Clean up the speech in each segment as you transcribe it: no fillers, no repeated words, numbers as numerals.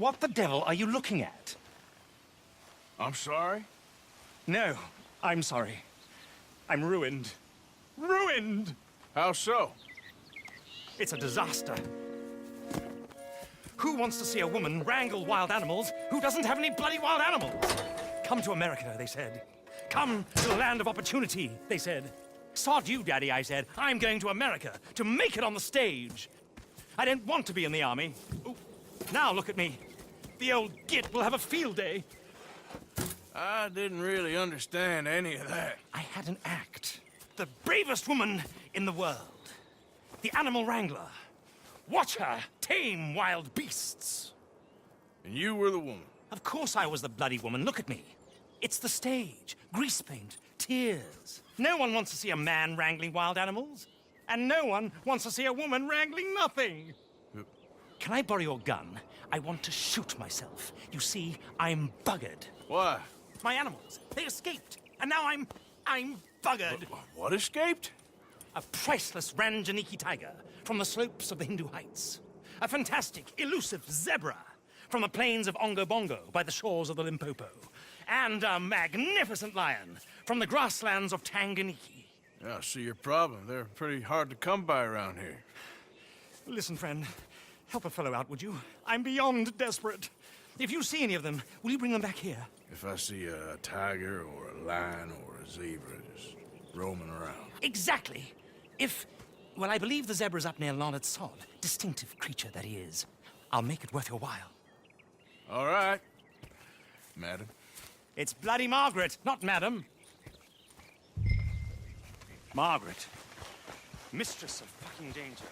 What the devil are you looking at? I'm sorry? No, I'm sorry. I'm ruined. Ruined! How so? It's a disaster. Who wants to see a woman wrangle wild animals who doesn't have any bloody wild animals? Come to America, they said. Come to the land of opportunity, they said. Sod you, Daddy, I said. I'm going to America to make it on the stage. I don't want to be in the army. Ooh. Now look at me. The old git will have a field day. I didn't really understand any of that. I had an act. The bravest woman in the world. The animal wrangler. Watch her tame wild beasts. And you were the woman? Of course I was the bloody woman. Look at me. It's the stage. Grease paint. Tears. No one wants to see a man wrangling wild animals. And no one wants to see a woman wrangling nothing. Can I borrow your gun? I want to shoot myself. You see, I'm buggered. Why? My animals, they escaped. And now I'm buggered. What escaped? A priceless Ranjaniki tiger from the slopes of the Hindu Heights. A fantastic, elusive zebra from the plains of Ongo Bongo by the shores of the Limpopo. And a magnificent lion from the grasslands of Tanganyika. Yeah, I see your problem. They're pretty hard to come by around here. Listen, friend. Help a fellow out, would you? I'm beyond desperate. If you see any of them, will you bring them back here? If I see a tiger or a lion or a zebra just roaming around. Exactly. Well, I believe the zebra's up near Larned Sod. Distinctive creature that he is. I'll make it worth your while. All right, madam. It's bloody Margaret, not madam. Margaret. Mistress of fucking danger.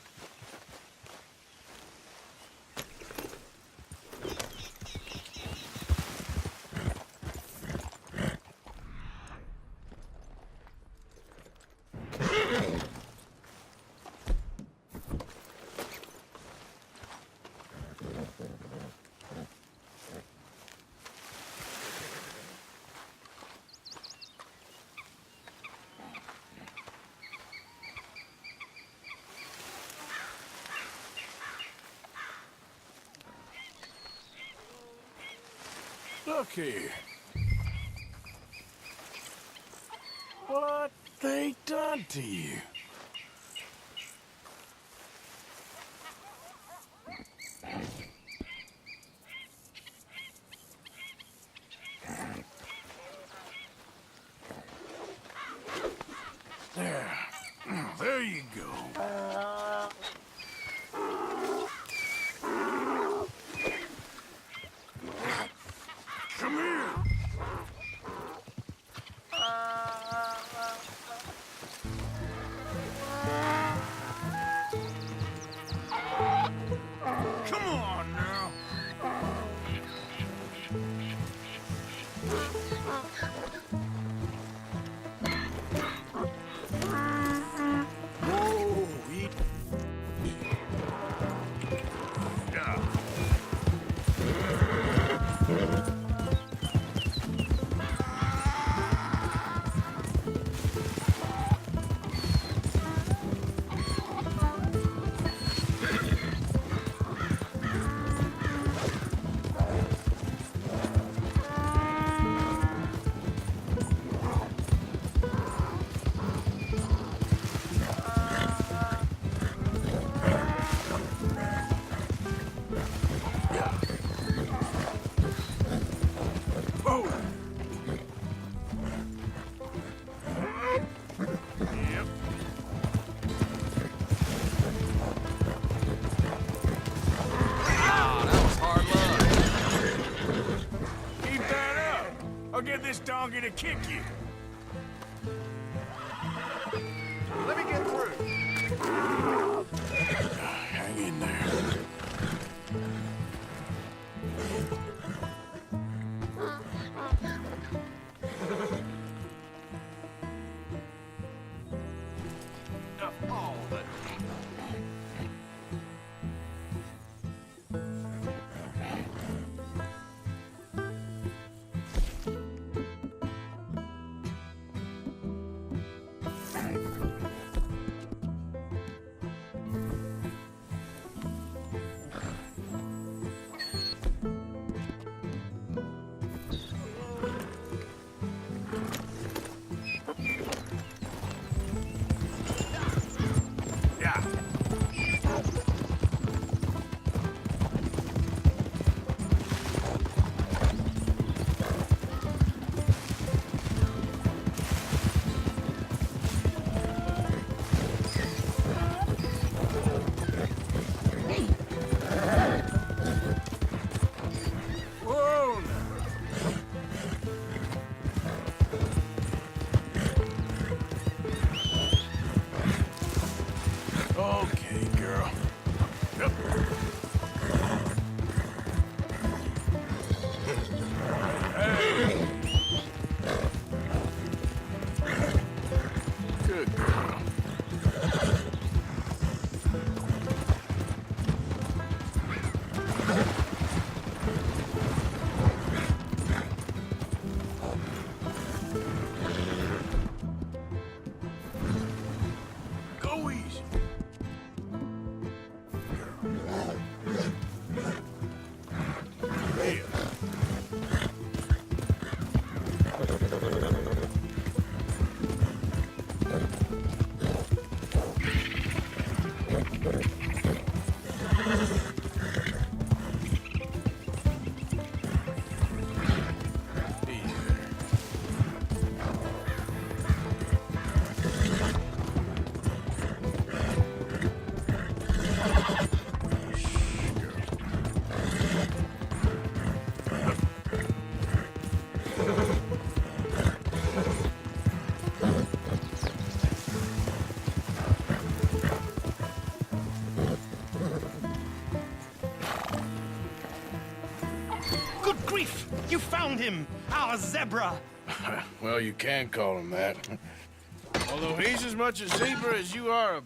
Look here. What they done to you? There you go. Come here. Come on now. Whoa, eat. Yeah. Whoa. Yep. Ah, that was hard luck. Keep that up. I'll get this donkey to kick you. Let me get through. Hang in there. Oh, that... Good grief! You found him! Our zebra! Well, you can call him that. Although he's as much a zebra as you are a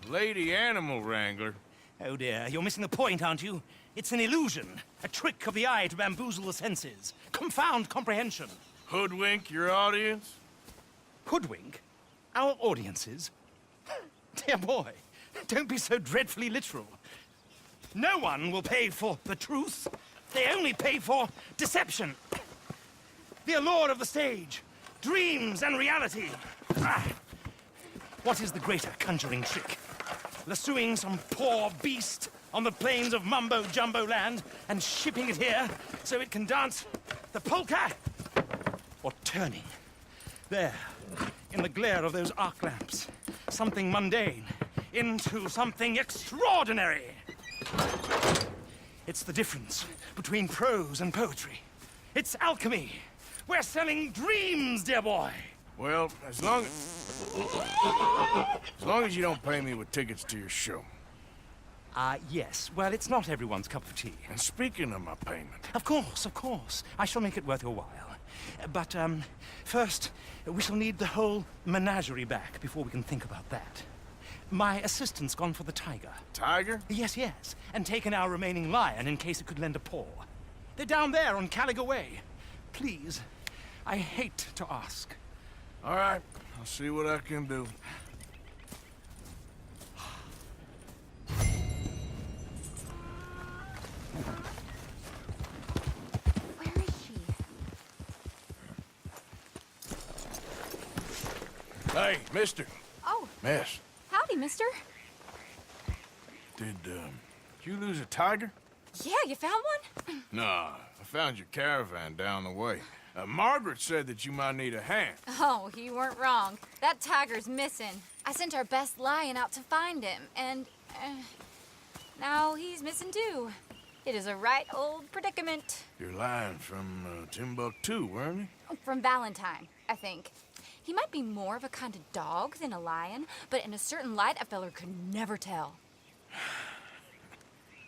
lady animal wrangler. Oh dear, you're missing the point, aren't you? It's an illusion. A trick of the eye to bamboozle the senses. Confound comprehension. Hoodwink your audience? Hoodwink? Our audiences? Dear boy, don't be so dreadfully literal. No one will pay for the truth. They only pay for deception. The allure of the stage, dreams and reality. Ah. What is the greater conjuring trick? Lassoing some poor beast on the plains of mumbo-jumbo land and shipping it here so it can dance the polka? Or turning, there, in the glare of those arc lamps, something mundane into something extraordinary? It's the difference between prose and poetry. It's alchemy. We're selling dreams, dear boy. Well, as long as you don't pay me with tickets to your show. Yes. Well, it's not everyone's cup of tea. And speaking of my payment, Of course, of course. I shall make it worth your while. But, first, we shall need the whole menagerie back before we can think about that. My assistant's gone for the tiger. Tiger? Yes, yes. And taken our remaining lion in case it could lend a paw. They're down there on Caliga Way. Please, I hate to ask. All right, I'll see what I can do. Where is she? Hey, mister. Oh, Miss, howdy, mister. did you lose a tiger? Yeah, you found one? Nah, I found your caravan down the way. Margaret said that you might need a hand. Oh, you weren't wrong. That tiger's missing. I sent our best lion out to find him, and now he's missing too. It is a right old predicament. Your lion from Timbuktu, weren't he? From Valentine, I think. He might be more of a kind of dog than a lion, but in a certain light, a feller could never tell.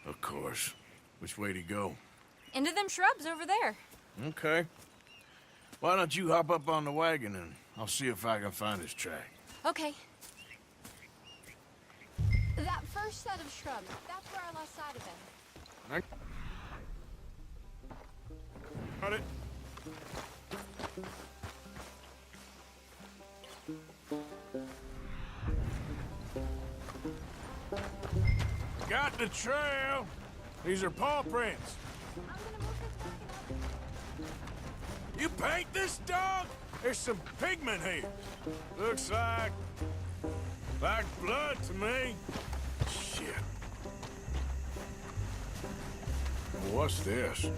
Of course. Which way to go? Into them shrubs over there. Okay. Why don't you hop up on the wagon and I'll see if I can find his track. Okay. That first set of shrubs, that's where I lost sight of him. Got it. Got the trail. These are paw prints. You paint this dog? There's some pigment here. Looks like blood to me. Shit. What's this?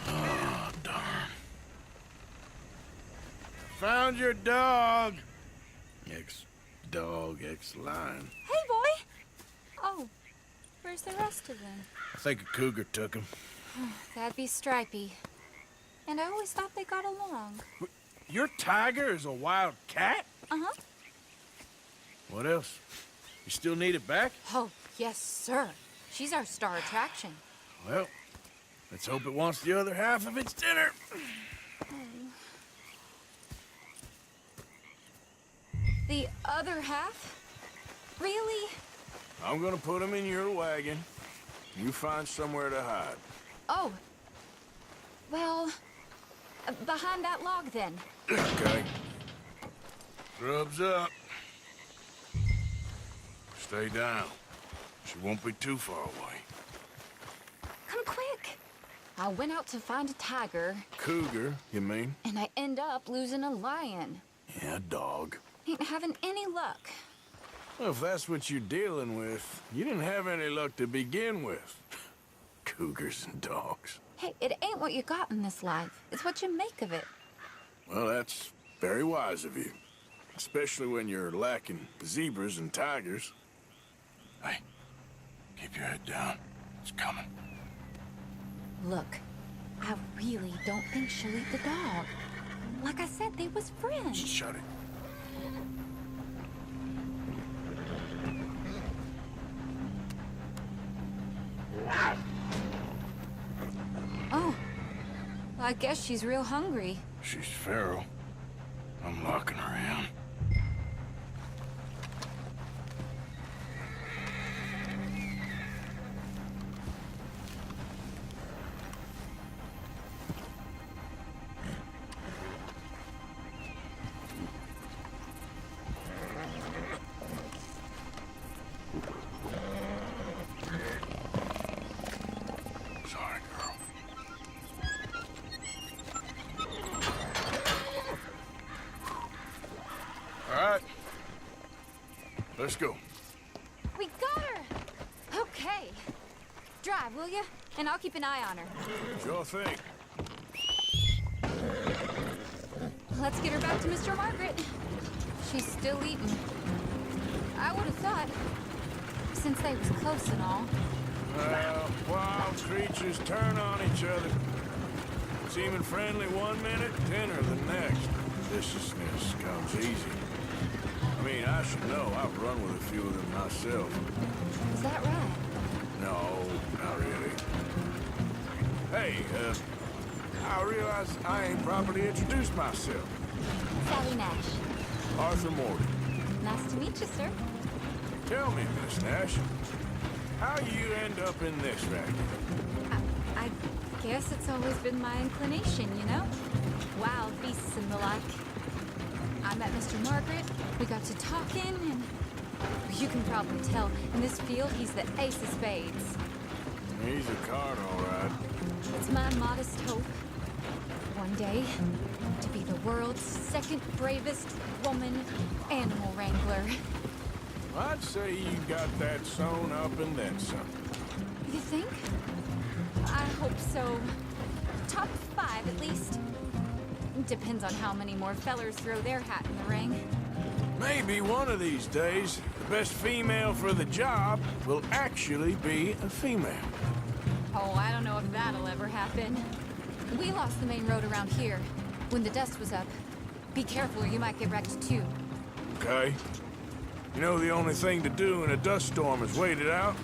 Oh, darn. Found your dog. Ex-dog, ex-lion. Hey, boy! Oh, where's the rest of them? I think a cougar took him. That'd be Stripey. And I always thought they got along. Your tiger is a wild cat? Uh-huh. What else? You still need it back? Oh, yes, sir. She's our star attraction. Well, let's hope it wants the other half of its dinner. The other half? Really? I'm gonna put him in your wagon. You find somewhere to hide. Oh. Well, behind that log, then. Okay. Scrubs up. Stay down. She won't be too far away. Come quick. I went out to find a tiger, Cougar, you mean? and I end up losing a lion. Yeah, dog. Ain't having any luck. Well, if that's what you're dealing with, you didn't have any luck to begin with. Cougars and dogs. Hey, it ain't what you got in this life. It's what you make of it. Well, that's very wise of you. Especially when you're lacking zebras and tigers. Hey, keep your head down. It's coming. Look, I really don't think she'll eat the dog. Like I said, they was friends. Shut it. I guess she's real hungry. She's feral. I'm locking her in. Sorry, girl. All right. Let's go. We got her! Okay. Drive, will you? And I'll keep an eye on her. Sure thing. Let's get her back to Mr. Margaret. She's still eating. I would have thought, since they was close and all. Wild creatures turn on each other. Seeming friendly one minute, tender the next. Viciousness comes easy. I mean, I should know. I've run with a few of them myself. Is that right? No, not really. Hey, I realize I ain't properly introduced myself. Sally Nash. Arthur Morgan. Nice to meet you, sir. Tell me, Miss Nash, how you end up in this racket? I guess it's always been my inclination, you know? Wild beasts and the like. I met Mr. Margaret, we got to talking, and you can probably tell, in this field, he's the ace of spades. He's a card, all right. It's my modest hope, one day, to be the world's second bravest woman animal wrangler. I'd say you got that sewn up and then some. You think? I hope so. Top 5, at least. Depends on how many more fellers throw their hat in the ring. Maybe one of these days, the best female for the job will actually be a female. Oh, I don't know if that'll ever happen. We lost the main road around here when the dust was up. Be careful or you might get wrecked too. Okay? You know the only thing to do in a dust storm is wait it out?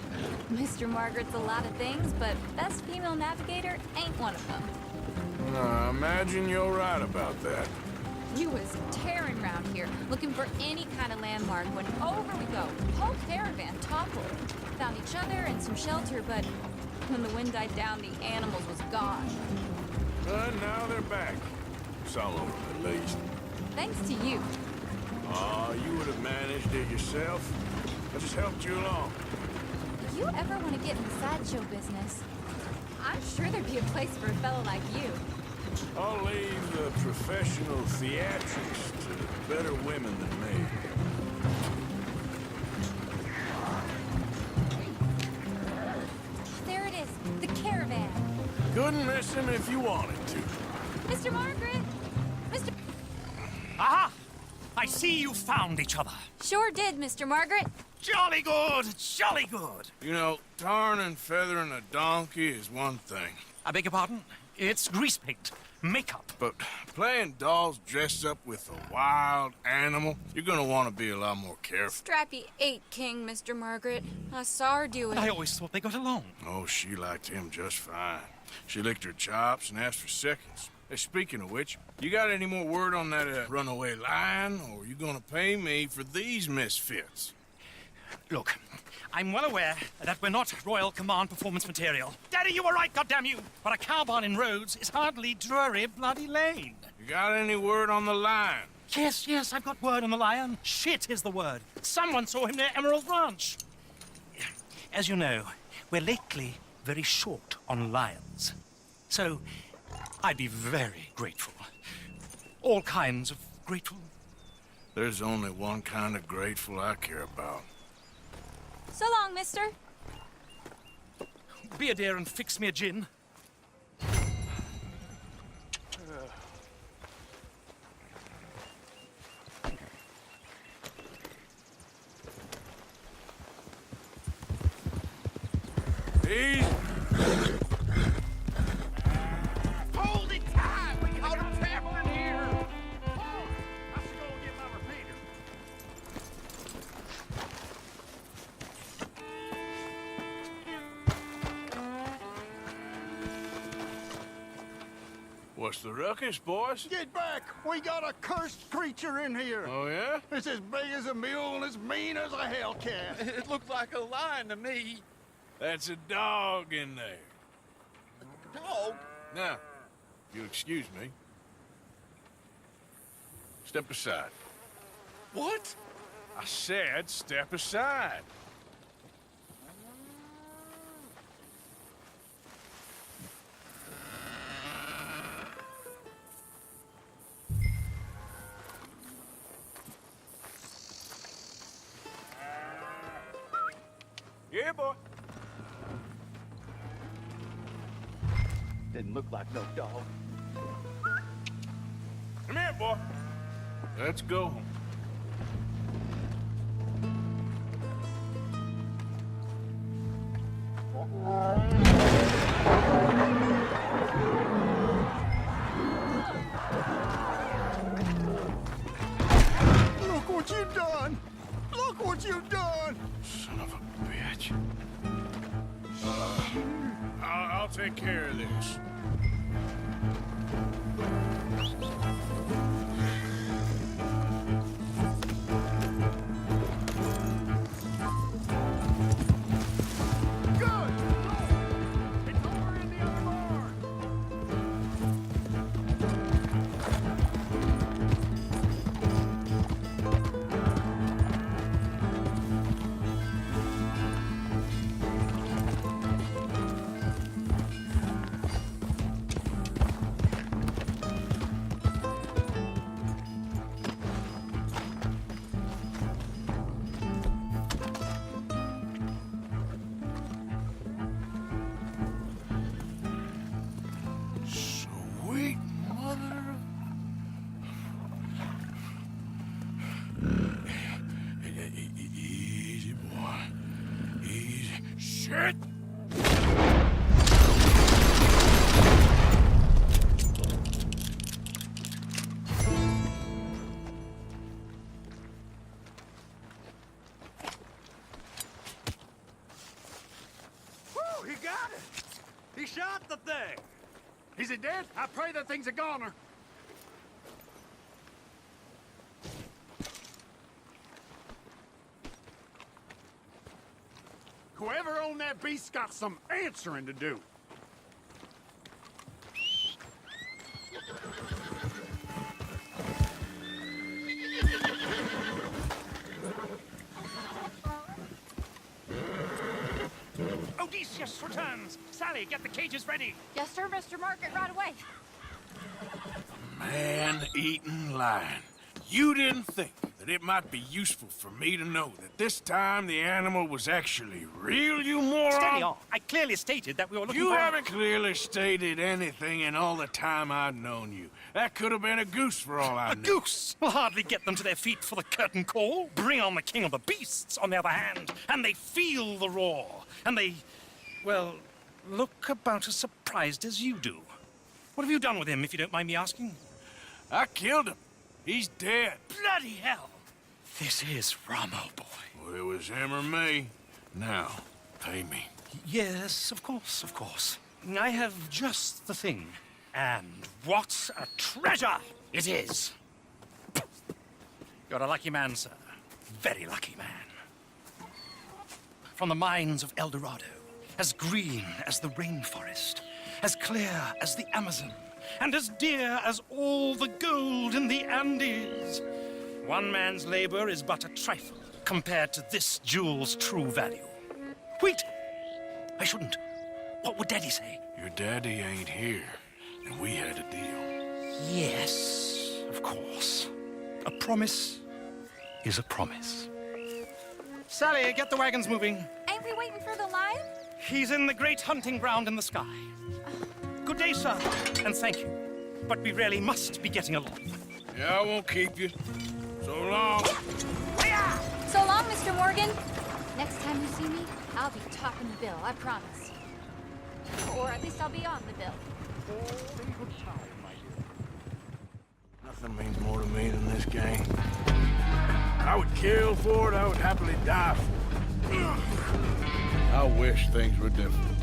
Mr. Margaret's a lot of things, but best female navigator ain't one of them. I imagine you're right about that. You was tearing around here, looking for any kind of landmark when over we go. Whole caravan toppled. Found each other and some shelter, but when the wind died down, the animals was gone. But now they're back. Some of them, at least. Thanks to you. Aw, you would have managed it yourself. I just helped you along. If you ever want to get in the sideshow business, I'm sure there'd be a place for a fellow like you. I'll leave the professional theatrics to better women than me. There it is, the caravan. Couldn't miss him if you wanted to. Mr. Margaret! Mr. Aha! I see you found each other. Sure did, Mr. Margaret. Jolly good, jolly good. You know, tarring and feathering a donkey is one thing. I beg your pardon? It's grease paint, makeup. But playing dolls dressed up with a wild animal, you're gonna want to be a lot more careful. Strappy ate King, Mr. Margaret. I saw her do it. I always thought they got along. Oh, she liked him just fine. She licked her chops and asked for seconds. Hey, speaking of which, you got any more word on that runaway lion, or are you gonna pay me for these misfits? Look, I'm well aware that we're not Royal Command performance material. Daddy, you were right, goddamn you! But a cow barn in Rhodes is hardly Drury Bloody Lane. You got any word on the lion? Yes, I've got word on the lion. Shit is the word. Someone saw him near Emerald Ranch. As you know, we're lately very short on lions. So, I'd be very grateful. All kinds of grateful. There's only one kind of grateful I care about. So long, mister. Be a dear and fix me a gin. Easy. Hold it tight! We caught him traveling here! Oh, I should go get my repeater. What's the ruckus, boys? Get back! We got a cursed creature in here. Oh, yeah? It's as big as a mule and as mean as a hellcat. It looked like a lion to me. That's a dog in there. Dog? Now, if you'll excuse me. Step aside. What? I said step aside. Yeah, boy. Didn't look like no dog. Come here, boy. Let's go home. Look what you've done! Look what you've done! Son of a bitch. I'll take care of this. Good! It's over in the other barn! Sweet mother of... Easy, boy. Easy. Shit! Whew, he got it! He shot the thing! Is he dead? I pray that thing's a goner. Whoever owned that beast's got some answering to do. Odysseus returns. Sally, get the cages ready. Yes, sir, Mr. Margaret, right away. Man-eating lion. You didn't think that it might be useful for me to know that this time the animal was actually real, you moron? Steady on. I clearly stated that we were looking You for... haven't clearly stated anything in all the time I've known you. That could have been a goose for all I A know. goose will hardly get them to their feet for the curtain call. Bring on the king of the beasts, on the other hand, and they feel the roar. And they, well, look about as surprised as you do. What have you done with him, if you don't mind me asking? I killed him. He's dead. Bloody hell! This is Ramo, boy. Well, it was him or me. Now, pay me. Yes, of course, of course. I have just the thing. And what a treasure it is! You're a lucky man, sir. Very lucky man. From the mines of El Dorado, as green as the rainforest, as clear as the Amazon, and as dear as all the gold in the Andes. One man's labor is but a trifle compared to this jewel's true value. Wait! I shouldn't. What would Daddy say? Your daddy ain't here, and we had a deal. Yes, of course. A promise is a promise. Sally, get the wagons moving. Ain't we waiting for the lion? He's in the great hunting ground in the sky. Good day, sir, and thank you. But we really must be getting along. Yeah, I won't keep you. So long. So long, Mr. Morgan. Next time you see me, I'll be topping the bill, I promise. Or at least I'll be on the bill. Nothing means more to me than this game. I would kill for it, I would happily die for it. I wish things were different.